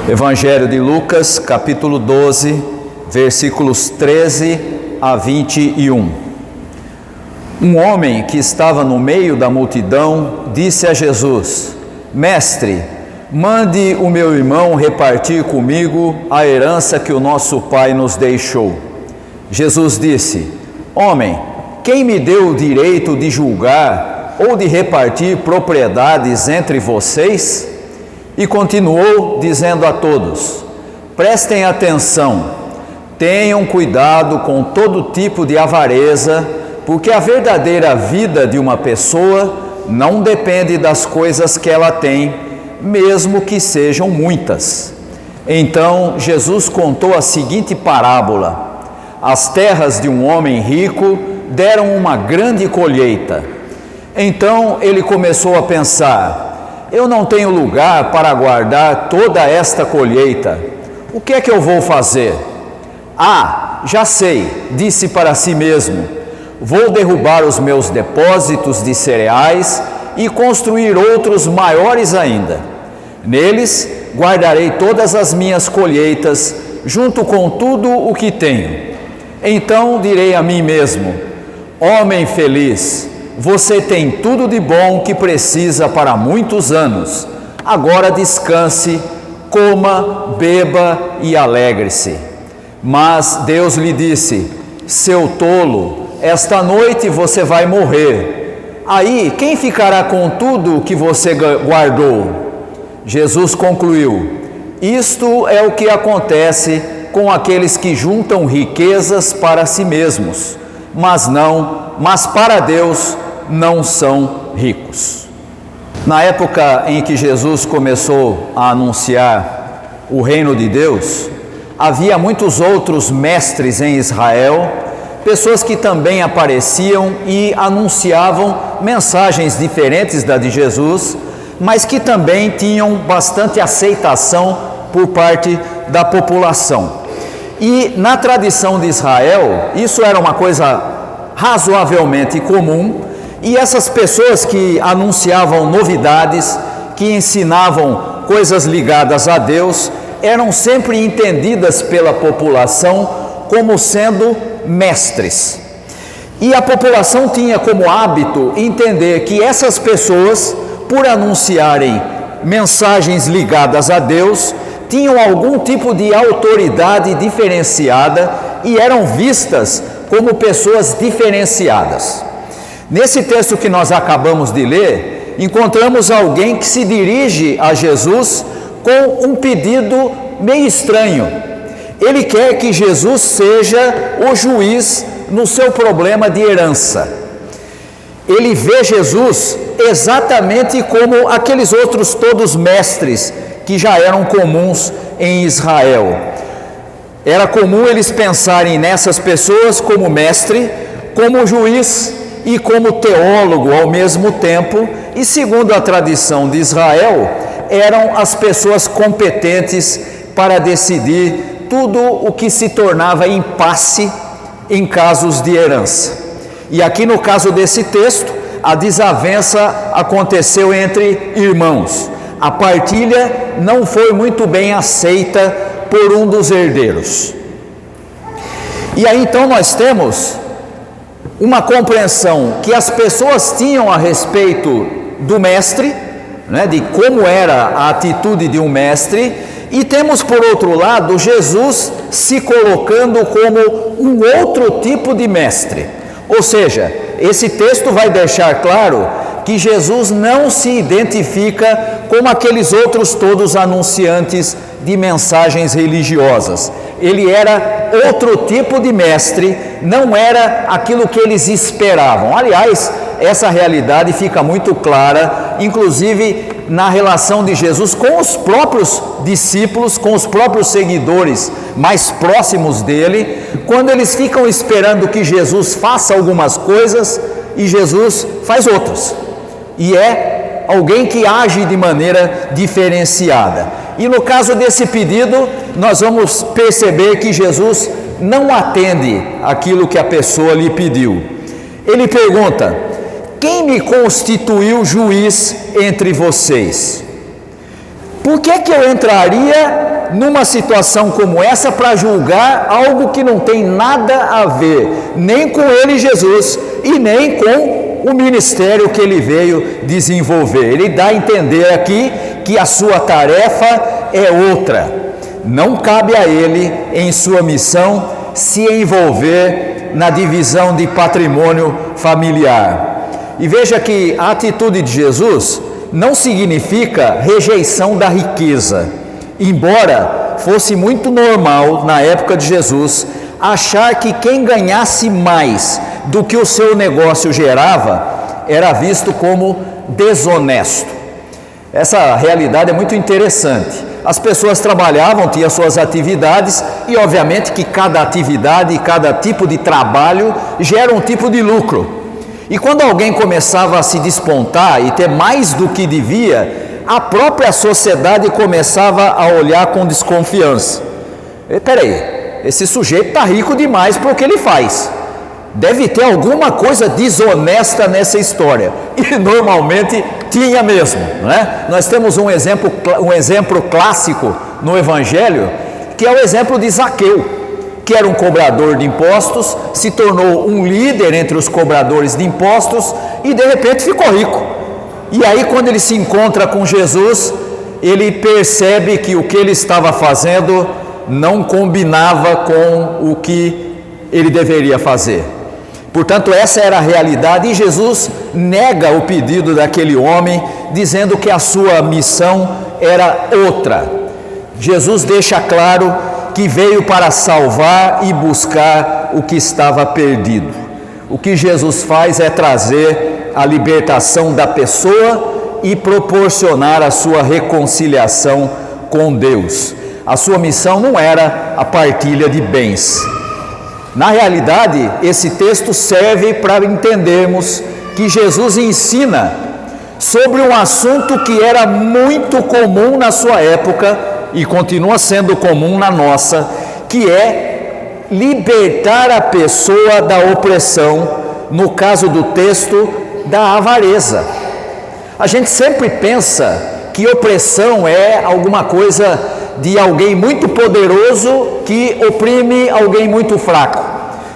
Evangelho de Lucas, capítulo 12, versículos 13 a 21. Um homem que estava no meio da multidão disse a Jesus: Mestre, mande o meu irmão repartir comigo a herança que o nosso pai nos deixou. Jesus disse: Homem, quem me deu o direito de julgar ou de repartir propriedades entre vocês? E continuou dizendo a todos: prestem atenção, tenham cuidado com todo tipo de avareza, porque a verdadeira vida de uma pessoa não depende das coisas que ela tem, mesmo que sejam muitas. Então Jesus contou a seguinte parábola: as terras de um homem rico deram uma grande colheita. Então ele começou a pensar: eu não tenho lugar para guardar toda esta colheita. O que é que eu vou fazer? Ah, já sei, disse para si mesmo: vou derrubar os meus depósitos de cereais e construir outros maiores ainda. Neles guardarei todas as minhas colheitas, junto com tudo o que tenho. Então direi a mim mesmo: homem feliz, você tem tudo de bom que precisa para muitos anos. Agora descanse, coma, beba e alegre-se. Mas Deus lhe disse: seu tolo, esta noite você vai morrer. Aí, quem ficará com tudo que você guardou? Jesus concluiu: isto é o que acontece com aqueles que juntam riquezas para si mesmos, mas para Deus não são ricos. Na época em que Jesus começou a anunciar o reino de Deus, havia muitos outros mestres em Israel, pessoas que também apareciam e anunciavam mensagens diferentes da de Jesus, mas que também tinham bastante aceitação por parte da população. E na tradição de Israel, isso era uma coisa razoavelmente comum, e essas pessoas que anunciavam novidades, que ensinavam coisas ligadas a Deus, eram sempre entendidas pela população como sendo mestres. E a população tinha como hábito entender que essas pessoas, por anunciarem mensagens ligadas a Deus, tinham algum tipo de autoridade diferenciada e eram vistas como pessoas diferenciadas. Nesse texto que nós acabamos de ler, encontramos alguém que se dirige a Jesus com um pedido meio estranho. Ele quer que Jesus seja o juiz no seu problema de herança. Ele vê Jesus exatamente como aqueles outros todos mestres que já eram comuns em Israel. Era comum eles pensarem nessas pessoas como mestre, como juiz e como teólogo ao mesmo tempo, e segundo a tradição de Israel, eram as pessoas competentes para decidir tudo o que se tornava impasse em casos de herança. E aqui no caso desse texto, a desavença aconteceu entre irmãos. A partilha não foi muito bem aceita por um dos herdeiros. E aí então nós temos uma compreensão que as pessoas tinham a respeito do mestre, né, de como era a atitude de um mestre, e temos por outro lado Jesus se colocando como um outro tipo de mestre. Ou seja, esse texto vai deixar claro que Jesus não se identifica como aqueles outros todos anunciantes de mensagens religiosas. Ele era outro tipo de mestre, não era aquilo que eles esperavam. Aliás, essa realidade fica muito clara, inclusive na relação de Jesus com os próprios discípulos, com os próprios seguidores mais próximos dele, quando eles ficam esperando que Jesus faça algumas coisas e Jesus faz outras. E é alguém que age de maneira diferenciada. E no caso desse pedido, nós vamos perceber que Jesus não atende aquilo que a pessoa lhe pediu. Ele pergunta: quem me constituiu juiz entre vocês? Por que eu entraria numa situação como essa para julgar algo que não tem nada a ver, nem com ele, Jesus, e nem com o ministério que ele veio desenvolver. Ele dá a entender aqui que a sua tarefa é outra. Não cabe a ele, em sua missão, se envolver na divisão de patrimônio familiar. E veja que a atitude de Jesus não significa rejeição da riqueza, embora fosse muito normal na época de Jesus achar que quem ganhasse mais do que o seu negócio gerava era visto como desonesto. Essa realidade é muito interessante. As pessoas trabalhavam, tinham suas atividades e obviamente que cada atividade e cada tipo de trabalho gera um tipo de lucro. E quando alguém começava a se despontar e ter mais do que devia, a própria sociedade começava a olhar com desconfiança. Espera aí, esse sujeito está rico demais para o que ele faz. Deve ter alguma coisa desonesta nessa história. E normalmente tinha mesmo, não é? Nós temos um exemplo clássico no Evangelho, que é o exemplo de Zaqueu, que era um cobrador de impostos, se tornou um líder entre os cobradores de impostos e de repente ficou rico. E aí quando ele se encontra com Jesus, ele percebe que o que ele estava fazendo não combinava com o que ele deveria fazer. Portanto, essa era a realidade, e Jesus nega o pedido daquele homem, dizendo que a sua missão era outra. Jesus deixa claro que veio para salvar e buscar o que estava perdido. O que Jesus faz é trazer a libertação da pessoa e proporcionar a sua reconciliação com Deus. A sua missão não era a partilha de bens. Na realidade, esse texto serve para entendermos que Jesus ensina sobre um assunto que era muito comum na sua época e continua sendo comum na nossa, que é libertar a pessoa da opressão, no caso do texto, da avareza. A gente sempre pensa que opressão é alguma coisa de alguém muito poderoso que oprime alguém muito fraco.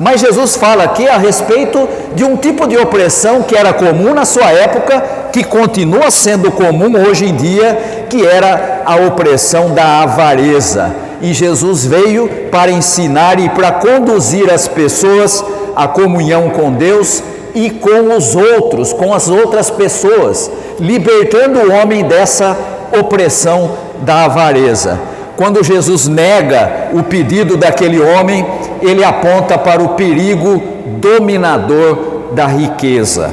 Mas Jesus fala aqui a respeito de um tipo de opressão que era comum na sua época, que continua sendo comum hoje em dia, que era a opressão da avareza. E Jesus veio para ensinar e para conduzir as pessoas à comunhão com Deus e com os outros, com as outras pessoas, libertando o homem dessa opressão da avareza. Quando Jesus nega o pedido daquele homem, ele aponta para o perigo dominador da riqueza.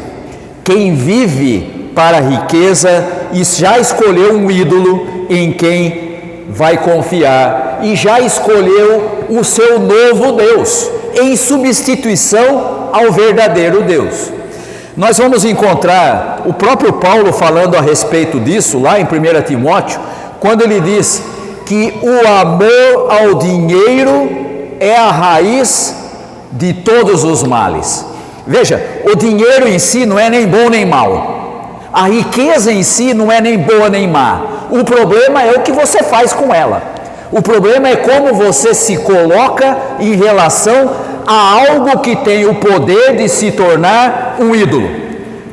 Quem vive para a riqueza e já escolheu um ídolo em quem vai confiar e já escolheu o seu novo Deus, em substituição ao verdadeiro Deus. Nós vamos encontrar o próprio Paulo falando a respeito disso, lá em 1 Timóteo, quando ele diz que o amor ao dinheiro é a raiz de todos os males. Veja, o dinheiro em si não é nem bom nem mal. A riqueza em si não é nem boa nem má. O problema é o que você faz com ela. O problema é como você se coloca em relação a algo que tem o poder de se tornar um ídolo.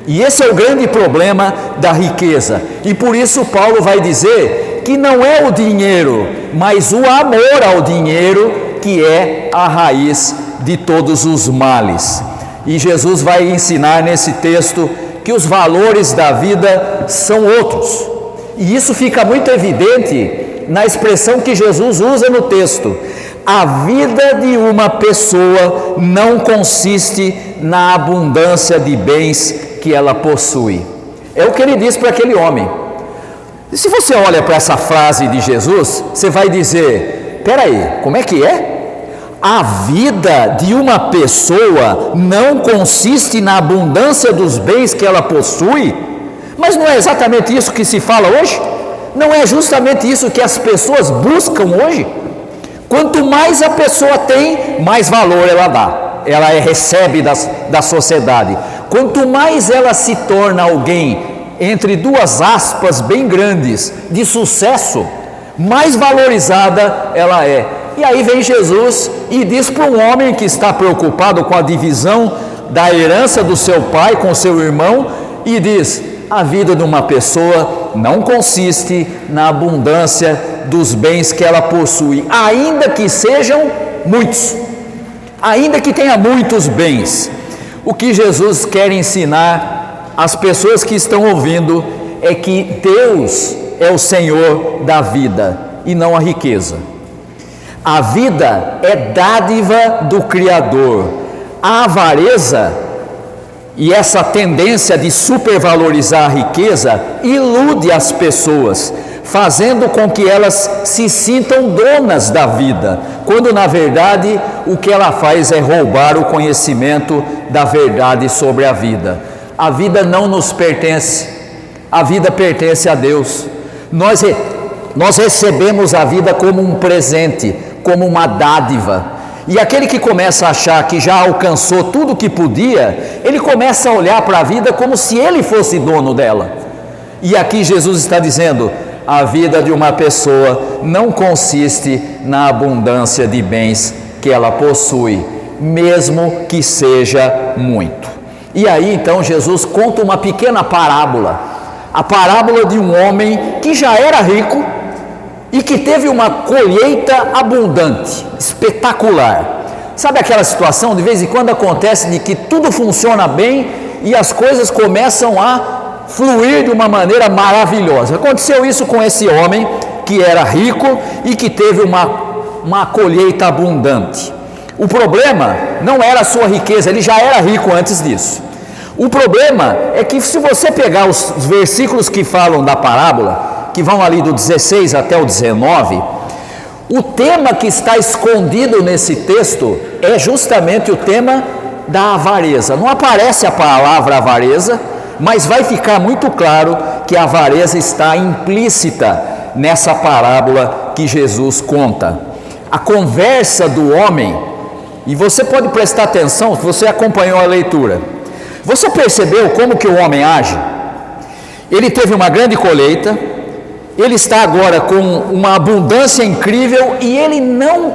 E esse é o grande problema da riqueza. E por isso Paulo vai dizer que não é o dinheiro, mas o amor ao dinheiro que é a raiz de todos os males. E Jesus vai ensinar nesse texto que os valores da vida são outros. E isso fica muito evidente na expressão que Jesus usa no texto. A vida de uma pessoa não consiste na abundância de bens que ela possui. É o que ele diz para aquele homem. E se você olha para essa frase de Jesus, você vai dizer, peraí, como é que é? A vida de uma pessoa não consiste na abundância dos bens que ela possui? Mas não é exatamente isso que se fala hoje? Não é justamente isso que as pessoas buscam hoje? Quanto mais a pessoa tem, mais valor ela dá, ela recebe da sociedade. Quanto mais ela se torna alguém, entre duas aspas bem grandes, de sucesso, mais valorizada ela é. E aí vem Jesus e diz para um homem que está preocupado com a divisão da herança do seu pai com seu irmão, e diz: a vida de uma pessoa não consiste na abundância dos bens que ela possui, ainda que sejam muitos, ainda que tenha muitos bens. O que Jesus quer ensinar às pessoas que estão ouvindo é que Deus é o Senhor da vida e não a riqueza. A vida é dádiva do Criador. A avareza e essa tendência de supervalorizar a riqueza ilude as pessoas, fazendo com que elas se sintam donas da vida, quando na verdade o que ela faz é roubar o conhecimento da verdade sobre a vida. A vida não nos pertence, a vida pertence a Deus. Nós recebemos a vida como um presente, como uma dádiva. E aquele que começa a achar que já alcançou tudo o que podia, ele começa a olhar para a vida como se ele fosse dono dela. E aqui Jesus está dizendo: a vida de uma pessoa não consiste na abundância de bens que ela possui, mesmo que seja muito. E aí então Jesus conta uma pequena parábola, a parábola de um homem que já era rico e que teve uma colheita abundante, espetacular. Sabe aquela situação, de vez em quando acontece, de que tudo funciona bem e as coisas começam a fluir de uma maneira maravilhosa. Aconteceu isso com esse homem que era rico e que teve uma colheita abundante. O problema não era a sua riqueza, ele já era rico antes disso. O problema é que, se você pegar os versículos que falam da parábola, que vão ali do 16 até o 19, o tema que está escondido nesse texto é justamente o tema da avareza. Não aparece a palavra avareza, mas vai ficar muito claro que a avareza está implícita nessa parábola que Jesus conta. A conversa do homem, e você pode prestar atenção se você acompanhou a leitura. Você percebeu como que o homem age? Ele teve uma grande colheita, ele está agora com uma abundância incrível e ele não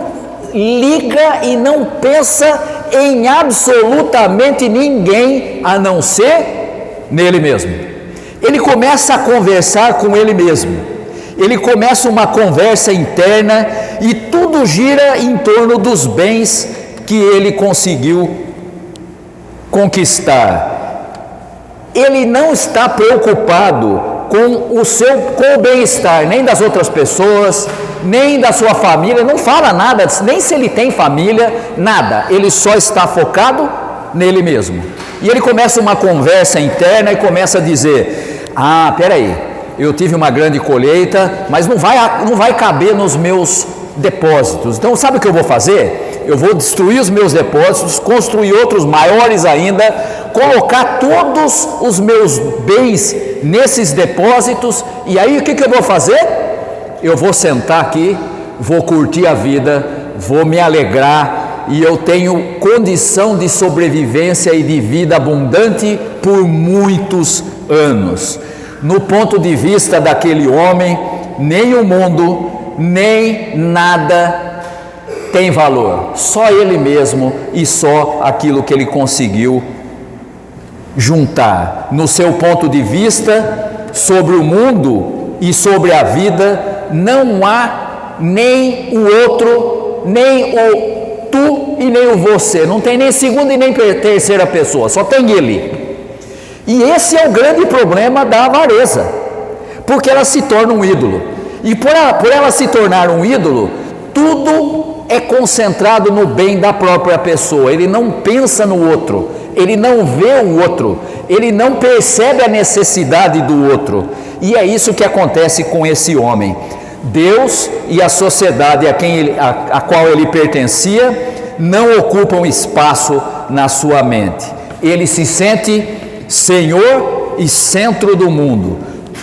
liga e não pensa em absolutamente ninguém a não ser nele mesmo. Ele começa a conversar com ele mesmo, ele começa uma conversa interna e tudo gira em torno dos bens que ele conseguiu conquistar. Ele não está preocupado com o bem-estar, nem das outras pessoas, nem da sua família, não fala nada, nem se ele tem família, nada, ele só está focado nele mesmo. E ele começa uma conversa interna e começa a dizer: ah, peraí, eu tive uma grande colheita, mas não vai caber nos meus depósitos, então sabe o que eu vou fazer? Eu vou destruir os meus depósitos, construir outros maiores ainda, colocar todos os meus bens nesses depósitos, e aí o que eu vou fazer? Eu vou sentar aqui, vou curtir a vida, vou me alegrar, e eu tenho condição de sobrevivência e de vida abundante por muitos anos. No ponto de vista daquele homem, nem o mundo, nem nada tem valor, só ele mesmo e só aquilo que ele conseguiu juntar. No seu ponto de vista sobre o mundo e sobre a vida, não há nem o outro, nem o tu e nem o você, não tem nem segunda e nem terceira pessoa, só tem ele. E esse é o grande problema da avareza, porque ela se torna um ídolo, e por ela se tornar um ídolo, tudo é concentrado no bem da própria pessoa. Ele não pensa no outro, ele não vê o outro, ele não percebe a necessidade do outro. E é isso que acontece com esse homem. Deus e a sociedade a qual ele pertencia não ocupam espaço na sua mente. Ele se sente senhor e centro do mundo.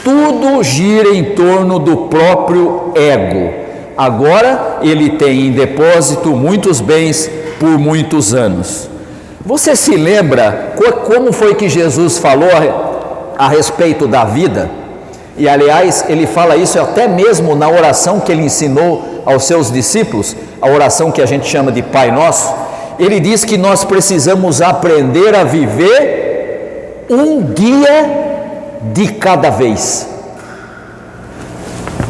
Tudo gira em torno do próprio ego. Agora ele tem em depósito muitos bens por muitos anos. Você se lembra como foi que Jesus falou a respeito da vida? E aliás, ele fala isso até mesmo na oração que ele ensinou aos seus discípulos, a oração que a gente chama de Pai Nosso. Ele diz que nós precisamos aprender a viver um dia de cada vez.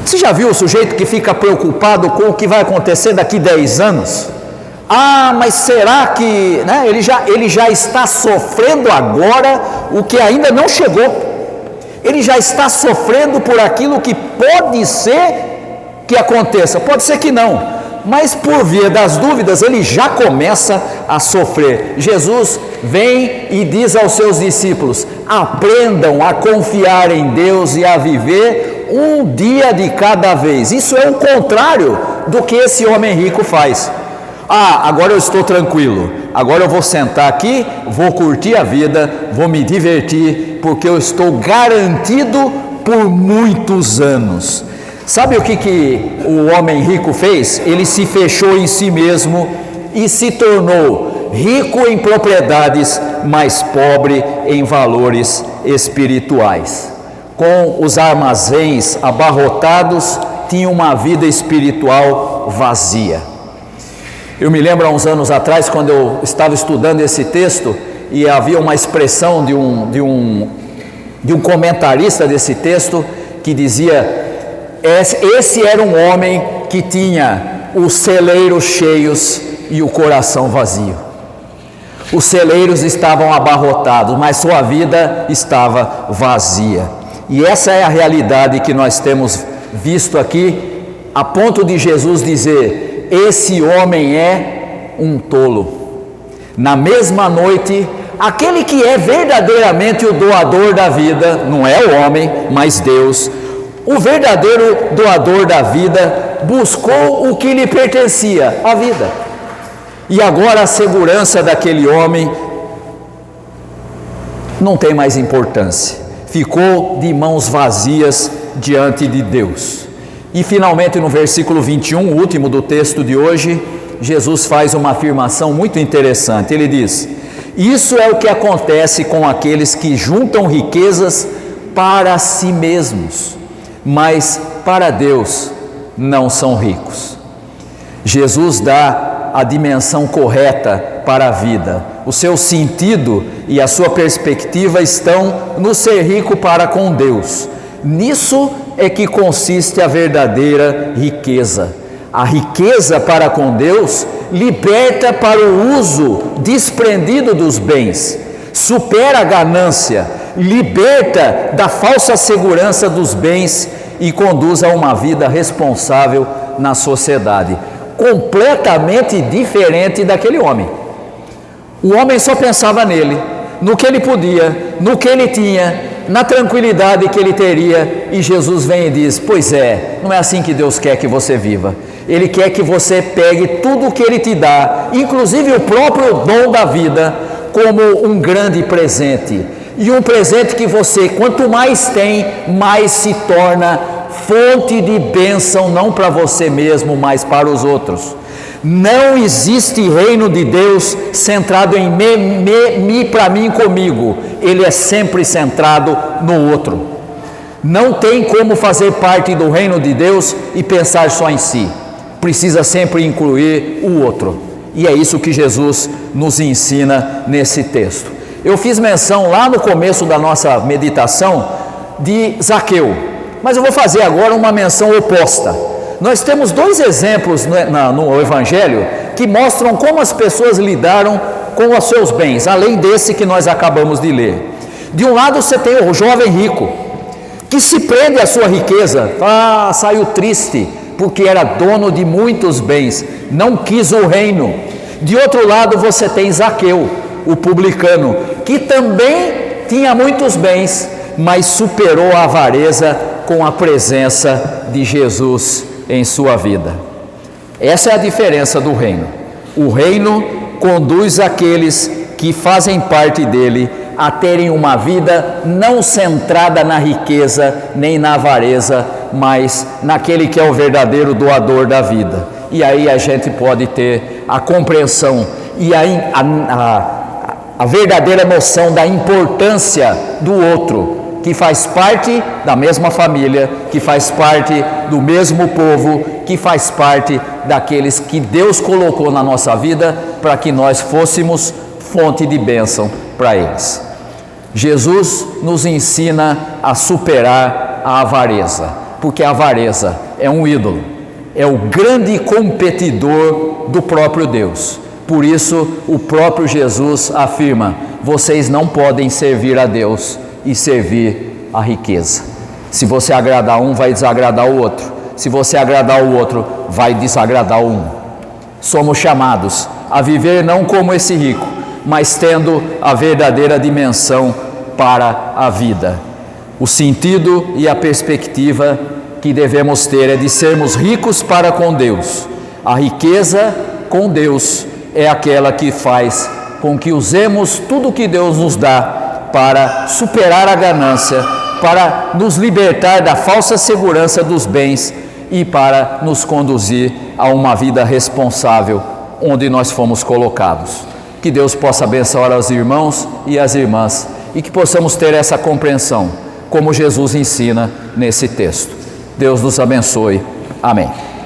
Você já viu o sujeito que fica preocupado com o que vai acontecer daqui 10 anos? Ah, mas será que, né, ele já está sofrendo agora o que ainda não chegou. Ele já está sofrendo por aquilo que pode ser que aconteça, pode ser que não, mas por via das dúvidas ele já começa a sofrer. Jesus vem e diz aos seus discípulos: aprendam a confiar em Deus e a viver um dia de cada vez. Isso é o contrário do que esse homem rico faz. Ah, agora eu estou tranquilo, agora eu vou sentar aqui, vou curtir a vida, vou me divertir, porque eu estou garantido por muitos anos. Sabe o que o homem rico fez? Ele se fechou em si mesmo e se tornou rico em propriedades, mas pobre em valores espirituais. Com os armazéns abarrotados, tinha uma vida espiritual vazia. Eu me lembro há uns anos atrás, quando eu estava estudando esse texto, e havia uma expressão de um comentarista desse texto, que dizia: esse era um homem que tinha os celeiros cheios e o coração vazio. Os celeiros estavam abarrotados, mas sua vida estava vazia. E essa é a realidade que nós temos visto aqui, a ponto de Jesus dizer: esse homem é um tolo. Na mesma noite, aquele que é verdadeiramente o doador da vida, não é o homem, mas Deus, o verdadeiro doador da vida, buscou o que lhe pertencia, a vida. E agora a segurança daquele homem não tem mais importância, ficou de mãos vazias diante de Deus. E finalmente no versículo 21, o último do texto de hoje, Jesus faz uma afirmação muito interessante. Ele diz: isso é o que acontece com aqueles que juntam riquezas para si mesmos, mas para Deus não são ricos. Jesus dá a dimensão correta para a vida. O seu sentido e a sua perspectiva estão no ser rico para com Deus. Nisso é que consiste a verdadeira riqueza. A riqueza para com Deus liberta para o uso desprendido dos bens, supera a ganância, liberta da falsa segurança dos bens e conduz a uma vida responsável na sociedade, completamente diferente daquele homem. O homem só pensava nele, no que ele podia, no que ele tinha, na tranquilidade que ele teria, e Jesus vem e diz: pois é, não é assim que Deus quer que você viva. Ele quer que você pegue tudo o que Ele te dá, inclusive o próprio dom da vida, como um grande presente. E um presente que você, quanto mais tem, mais se torna fonte de bênção, não para você mesmo, mas para os outros. Não existe reino de Deus centrado em me, para mim, comigo. Ele é sempre centrado no outro. Não tem como fazer parte do reino de Deus e pensar só em si. Precisa sempre incluir o outro. E é isso que Jesus nos ensina nesse texto. Eu fiz menção lá no começo da nossa meditação de Zaqueu, mas eu vou fazer agora uma menção oposta. Nós temos dois exemplos no Evangelho que mostram como as pessoas lidaram com os seus bens, além desse que nós acabamos de ler. De um lado você tem o jovem rico, que se prende à sua riqueza, saiu triste, porque era dono de muitos bens, não quis o reino. De outro lado você tem Zaqueu, o publicano, que também tinha muitos bens, mas superou a avareza com a presença de Jesus em sua vida. Essa é a diferença do reino. O reino conduz aqueles que fazem parte dele a terem uma vida não centrada na riqueza nem na avareza, mas naquele que é o verdadeiro doador da vida. E aí a gente pode ter a compreensão e a verdadeira noção da importância do outro, que faz parte da mesma família, que faz parte do mesmo povo, que faz parte daqueles que Deus colocou na nossa vida para que nós fôssemos fonte de bênção para eles. Jesus nos ensina a superar a avareza, porque a avareza é um ídolo, é o grande competidor do próprio Deus. Por isso, o próprio Jesus afirma: vocês não podem servir a Deus e servir a riqueza. Se você agradar um, vai desagradar o outro. Se você agradar o outro, vai desagradar o um. Somos chamados a viver não como esse rico, mas tendo a verdadeira dimensão para a vida. O sentido e a perspectiva que devemos ter é de sermos ricos para com Deus. A riqueza com Deus é aquela que faz com que usemos tudo que Deus nos dá para superar a ganância, para nos libertar da falsa segurança dos bens e para nos conduzir a uma vida responsável onde nós fomos colocados. Que Deus possa abençoar os irmãos e as irmãs e que possamos ter essa compreensão, como Jesus ensina nesse texto. Deus nos abençoe. Amém.